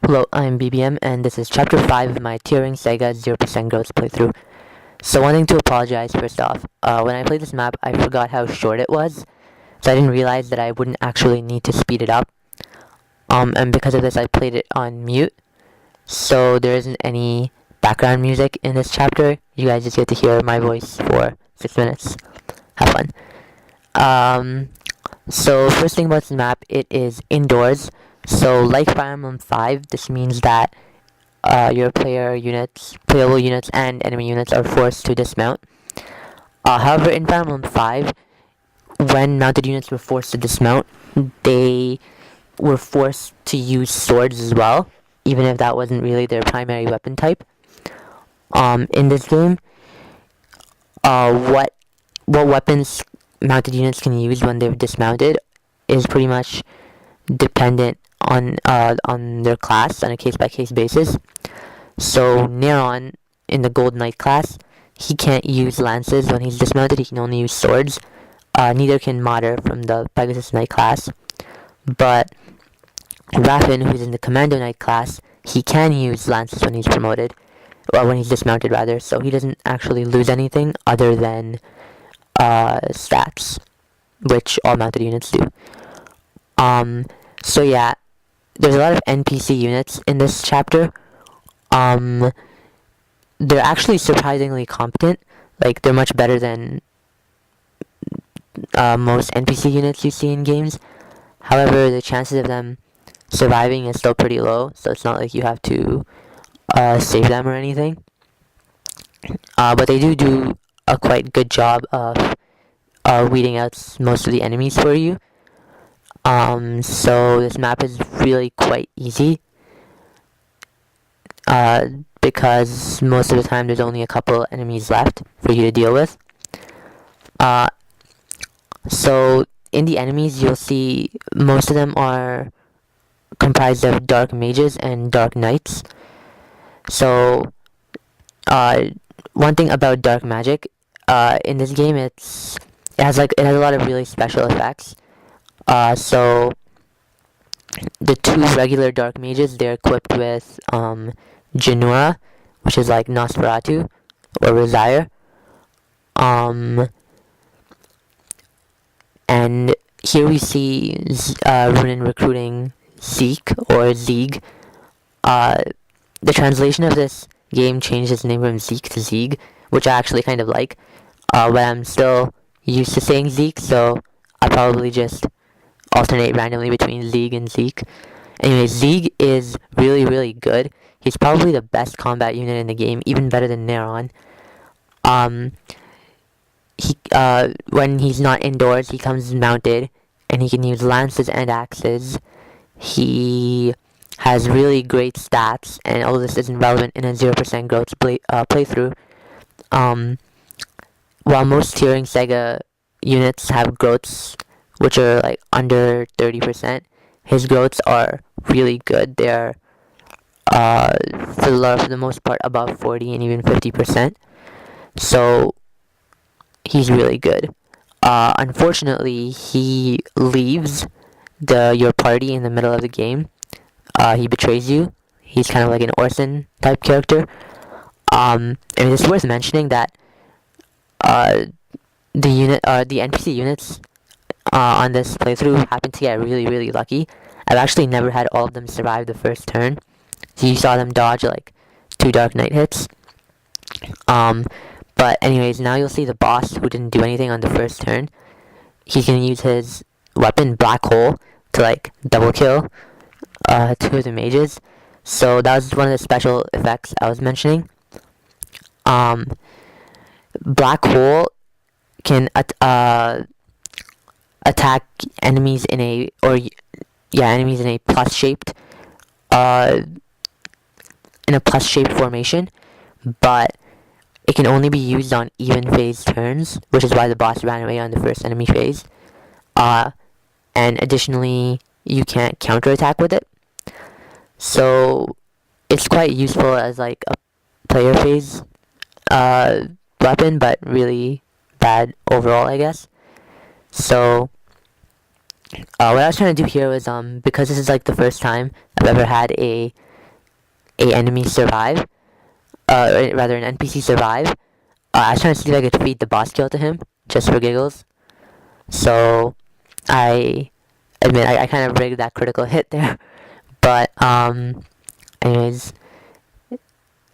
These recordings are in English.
Hello, I'm BBM, and this is Chapter 5 of my Tearing Saga 0% Growth playthrough. So wanting to apologize first off. When I played this map, I forgot how short it was, so I didn't realize that I wouldn't actually need to speed it up. And because of this, I played it on mute, so there isn't any background music in this chapter. You guys just get to hear my voice for 6 minutes. Have fun. So first thing about this map, it is indoors. So like Fire Emblem 5, this means that your playable units, and enemy units are forced to dismount. However, in Fire Emblem 5, when mounted units were forced to dismount, they were forced to use swords as well, even if that wasn't really their primary weapon type. In this game, what weapons mounted units can use when they're dismounted is pretty much dependent on their class on a case-by-case basis. So Neron, in the Gold Knight class, he can't use lances when he's dismounted. He can only use swords. Neither can Mater from the Pegasus Knight class. But Raffen, who's in the Commando Knight class, he can use lances when he's promoted, or when he's dismounted rather. So he doesn't actually lose anything other than stats, which all mounted units do. So yeah, there's a lot of NPC units in this chapter. They're actually surprisingly competent. Like, they're much better than most NPC units you see in games. However, the chances of them surviving is still pretty low, so it's not like you have to save them or anything. But they do a quite good job of weeding out most of the enemies for you. So this map is really quite easy, because most of the time there's only a couple enemies left for you to deal with. So in the enemies, you'll see most of them are comprised of dark mages and dark knights. So one thing about dark magic, in this game, it has a lot of really special effects. So the two regular dark mages, they're equipped with Janura, which is like Nosferatu or Rosire. And here we see Runen recruiting Zeke or Zieg. The translation of this game changed its name from Zeke to Zieg, which I actually kind of like. But I'm still used to saying Zeke, so I'll probably just alternate randomly between Zieg and Zeke. Anyway, Zieg is really, really good. He's probably the best combat unit in the game, even better than Neron. When he's not indoors, he comes mounted, and he can use lances and axes. He has really great stats, and all this isn't relevant in a 0% growth playthrough. While most Tearing Saga units have growths which are like under 30%, his growths are really good. They're for the most part above 40 and even 50%. So he's really good. Unfortunately, he leaves your party in the middle of the game. He betrays you. He's kind of like an Orson type character. And it's worth mentioning that the NPC units on this playthrough happen to get really, really lucky. I've actually never had all of them survive the first turn. So you saw them dodge like 2 Dark Knight hits. But anyways, now you'll see the boss who didn't do anything on the first turn. He's gonna use his weapon Black Hole to like double kill 2 of the mages. So that was one of the special effects I was mentioning. Black Hole can attack enemies in a plus shaped formation, but it can only be used on even phase turns, which is why the boss ran away on the first enemy phase. And additionally, you can't counterattack with it. So it's quite useful as like a player phase weapon, but really bad overall, I guess. So what I was trying to do here was, because this is like the first time I've ever had a a enemy survive, rather an NPC survive, I was trying to see if I could feed the boss kill to him, just for giggles. So, I admit I kind of rigged that critical hit there. But, anyways,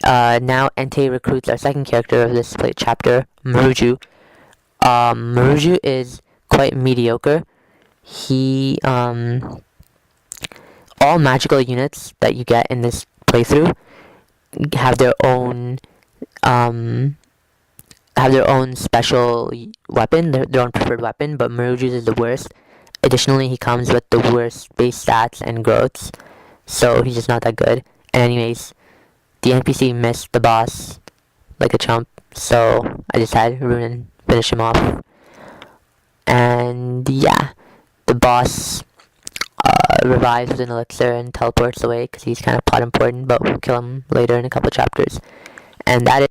now Entei recruits our second character of this chapter, Maruju. Maruju is quite mediocre. He, all magical units that you get in this playthrough have their own, special weapon, their own preferred weapon, but Maruju's is the worst. Additionally, he comes with the worst base stats and growths, so he's just not that good. And anyways, the NPC missed the boss like a chump, so I just had Runen finish him off. And yeah, the boss revives with an elixir and teleports away because he's kind of plot important, but we'll kill him later in a couple chapters. And that is